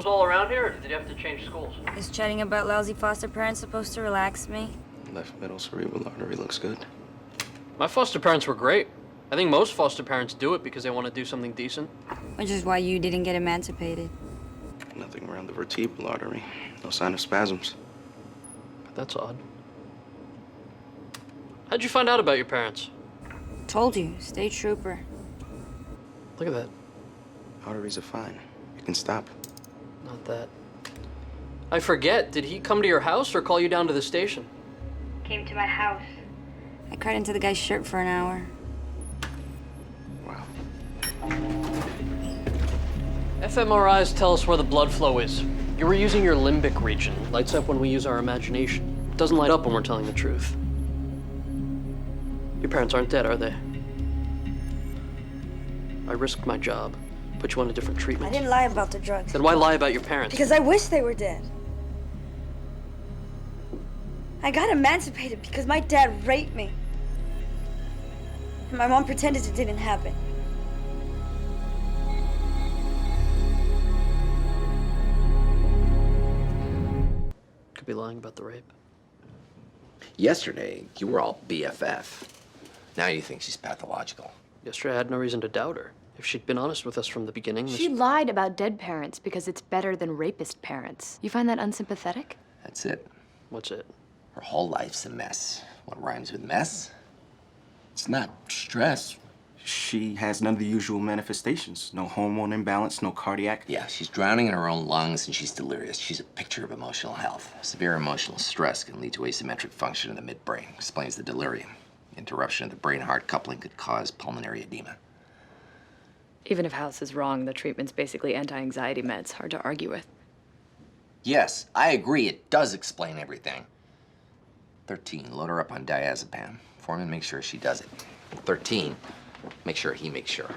all around here, or did you have to change schools? Is chatting about lousy foster parents supposed to relax me? Left middle cerebral artery looks good. My foster parents were great. I think most foster parents do it because they want to do something decent. Which is why you didn't get emancipated. Nothing around the vertebral artery. No sign of spasms. That's odd. How'd you find out about your parents? Told you, state trooper. Look at that. Arteries are fine. You can stop. Not that. I forget, did he come to your house or call you down to the station? Came to my house. I cried into the guy's shirt for an hour. Wow. fMRIs tell us where the blood flow is. You were using your limbic region. Lights up when we use our imagination. It doesn't light up when we're telling the truth. Your parents aren't dead, are they? I risked my job. Put you on a different treatment. I didn't lie about the drugs. Then why lie about your parents? Because I wish they were dead. I got emancipated because my dad raped me. And my mom pretended it didn't happen. Could be lying about the rape. Yesterday, you were all BFF. Now you think she's pathological. Yesterday, I had no reason to doubt her. If she'd been honest with us from the beginning, She lied about dead parents because it's better than rapist parents. You find that unsympathetic? That's it. What's it? Her whole life's a mess. What rhymes with mess? It's not stress. She has none of the usual manifestations. No hormone imbalance, no cardiac. Yeah, she's drowning in her own lungs and she's delirious. She's a picture of emotional health. Severe emotional stress can lead to asymmetric function in the midbrain. Explains the delirium. Interruption of the brain-heart coupling could cause pulmonary edema. Even if House is wrong, the treatment's basically anti-anxiety meds. Hard to argue with. Yes, I agree. It does explain everything. 13, load her up on diazepam. Foreman, make sure she does it. 13, make sure he makes sure.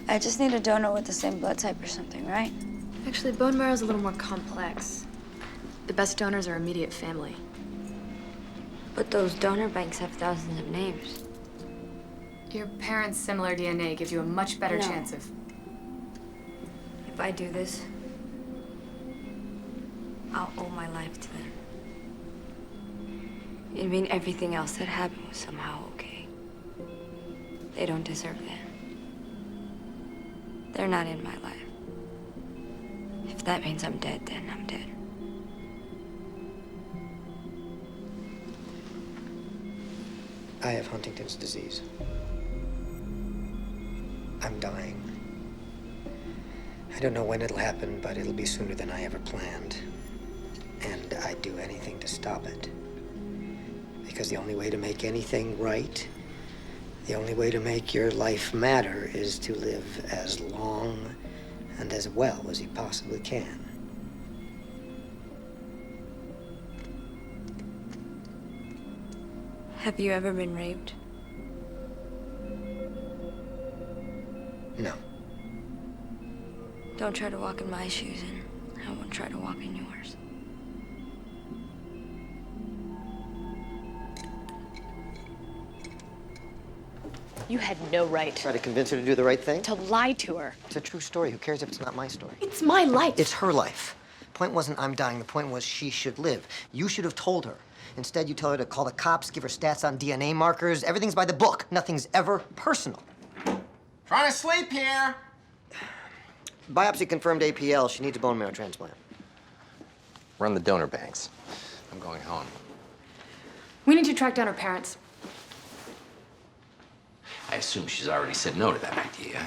I just need a donor with the same blood type or something, right? Actually, bone marrow's a little more complex. The best donors are immediate family. But those donor banks have thousands of names. Your parents' similar DNA gives you a much better No. chance of... If I do this, I'll owe my life to them. It'd mean everything else that happened was somehow okay. They don't deserve that. They're not in my life. If that means I'm dead, then I'm dead. I have Huntington's disease. I'm dying. I don't know when it'll happen, but it'll be sooner than I ever planned. And I'd do anything to stop it. Because the only way to make anything right, the only way to make your life matter is to live as long and as well as you possibly can. Have you ever been raped? No. Don't try to walk in my shoes, and I won't try to walk in yours. You had no right Try to convince her to do the right thing? to lie to her. It's a true story. Who cares if it's not my story? It's my life. It's her life. Point wasn't I'm dying. The point was she should live. You should have told her. Instead, you tell her to call the cops, give her stats on DNA markers. Everything's by the book. Nothing's ever personal. Trying to sleep here. Biopsy confirmed APL. She needs a bone marrow transplant. Run the donor banks. I'm going home. We need to track down her parents. I assume she's already said no to that idea.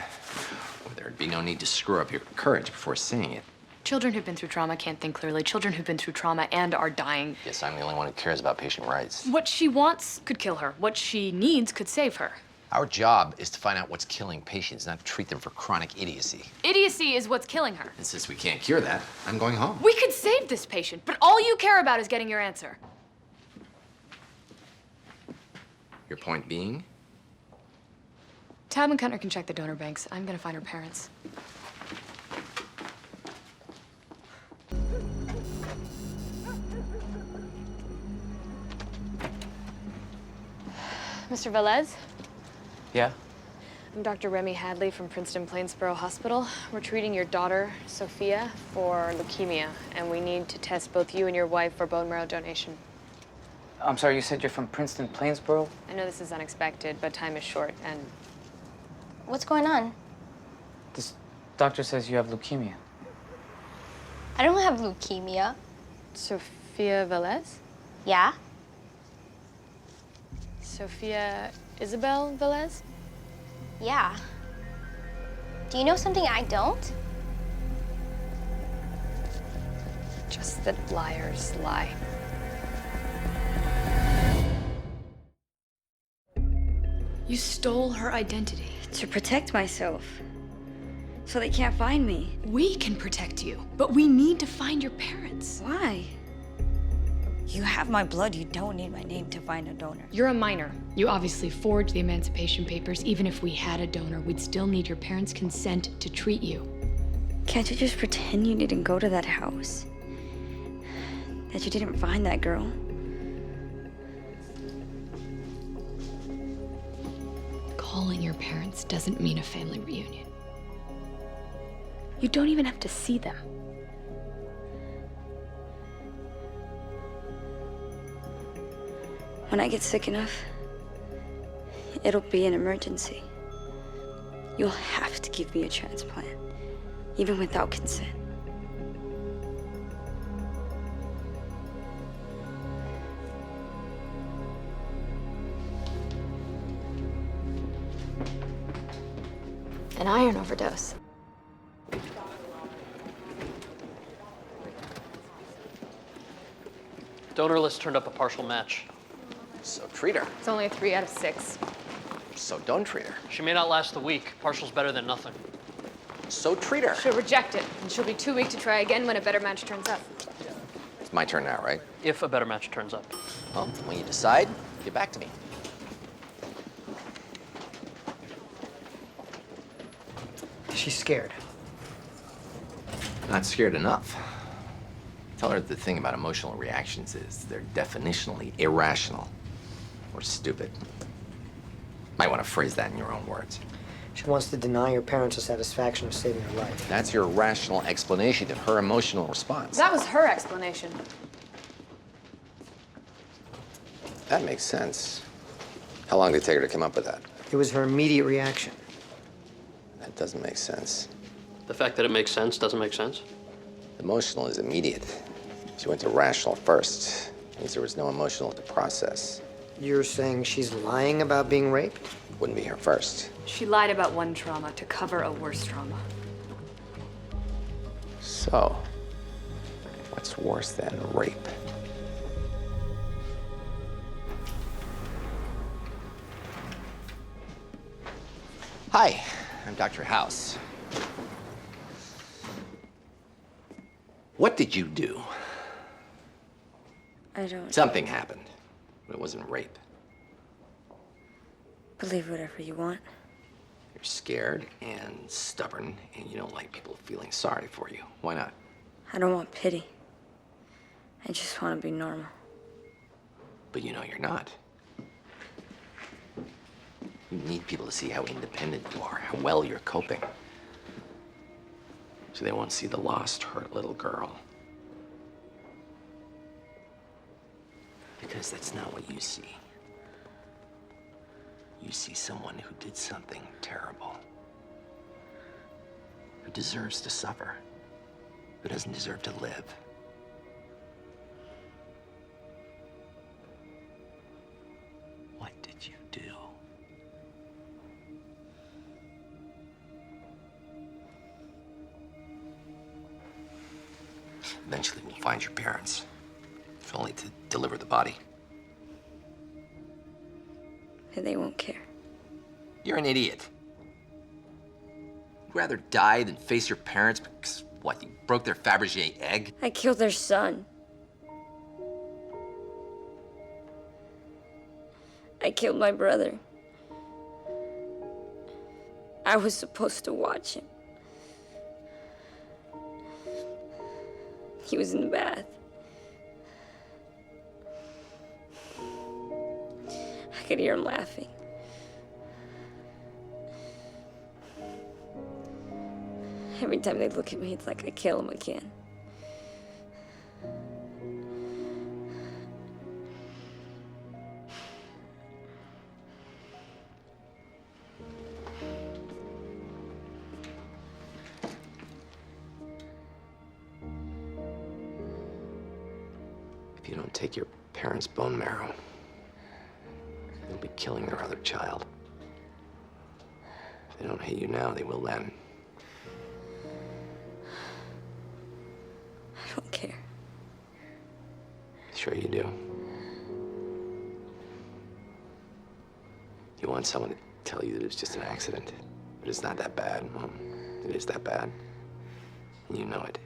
Or there'd be no need to screw up your courage before saying it. Children who've been through trauma can't think clearly. Children who've been through trauma and are dying. Yes, I'm the only one who cares about patient rights. What she wants could kill her. What she needs could save her. Our job is to find out what's killing patients, not treat them for chronic idiocy. Idiocy is what's killing her. And since we can't cure that, I'm going home. We could save this patient, but all you care about is getting your answer. Your point being? Tab and Kuntner can check the donor banks. I'm gonna find her parents. Mr. Velez? Yeah? I'm Dr. Remy Hadley from Princeton Plainsboro Hospital. We're treating your daughter, Sophia, for leukemia, and we need to test both you and your wife for bone marrow donation. I'm sorry, you said you're from Princeton Plainsboro? I know this is unexpected, but time is short, and What's going on? This doctor says you have leukemia. I don't have leukemia. Sophia Velez? Yeah? Sophia Isabel Velez? Yeah. Do you know something I don't? Just that liars lie. You stole her identity. To protect myself. So they can't find me. We can protect you, but we need to find your parents. Why? You have my blood. You don't need my name to find a donor. You're a minor. You obviously forged the Emancipation papers. Even if we had a donor, we'd still need your parents' consent to treat you. Can't you just pretend you didn't go to that house? That you didn't find that girl? Calling your parents doesn't mean a family reunion. You don't even have to see them. When I get sick enough, it'll be an emergency. You'll have to give me a transplant, even without consent. An iron overdose. Donor list turned up a partial match. So treat her. It's only a 3 out of 6. So don't treat her. She may not last the week. Partial's better than nothing. So treat her. She'll reject it, and she'll be too weak to try again when a better match turns up. It's my turn now, right? If a better match turns up. Well, when you decide, get back to me. She's scared. Not scared enough. Tell her the thing about emotional reactions is they're definitionally irrational or stupid. Might want to phrase that in your own words. She wants to deny her parents the satisfaction of saving her life. That's your rational explanation of her emotional response. That was her explanation. That makes sense. How long did it take her to come up with that? It was her immediate reaction. That doesn't make sense. The fact that it makes sense doesn't make sense. Emotional is immediate. She went to rational first. Means there was no emotional to process. You're saying she's lying about being raped? Wouldn't be her first. She lied about one trauma to cover a worse trauma. So, what's worse than rape? Hi, I'm Dr. House. What did you do? I don't Something happened, but it wasn't rape. believe whatever you want. You're scared and stubborn, and you don't like people feeling sorry for you. Why not? I don't want pity. I just want to be normal. But you know you're not. You need people to see how independent you are, how well you're coping. So they won't see the lost, hurt little girl. Because that's not what you see. You see someone who did something terrible. Who deserves to suffer. Who doesn't deserve to live. What did you do? Eventually, we'll find your parents. If only to deliver the body. And they won't care. You're an idiot. You'd rather die than face your parents because, what, you broke their Fabergé egg? I killed their son. I killed my brother. I was supposed to watch him. He was in the bath. I could hear him laughing. Every time they look at me, it's like I kill them again. If you don't take your parents' bone marrow, you'll be killing their other child. If they don't hate you now, they will then. I don't care. Sure you do. You want someone to tell you that it's just an accident, but it's not that bad, Mom. It is that bad. And you know it.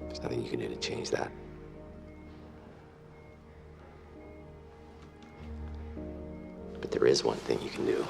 There's nothing you can do to change that. But there is one thing you can do.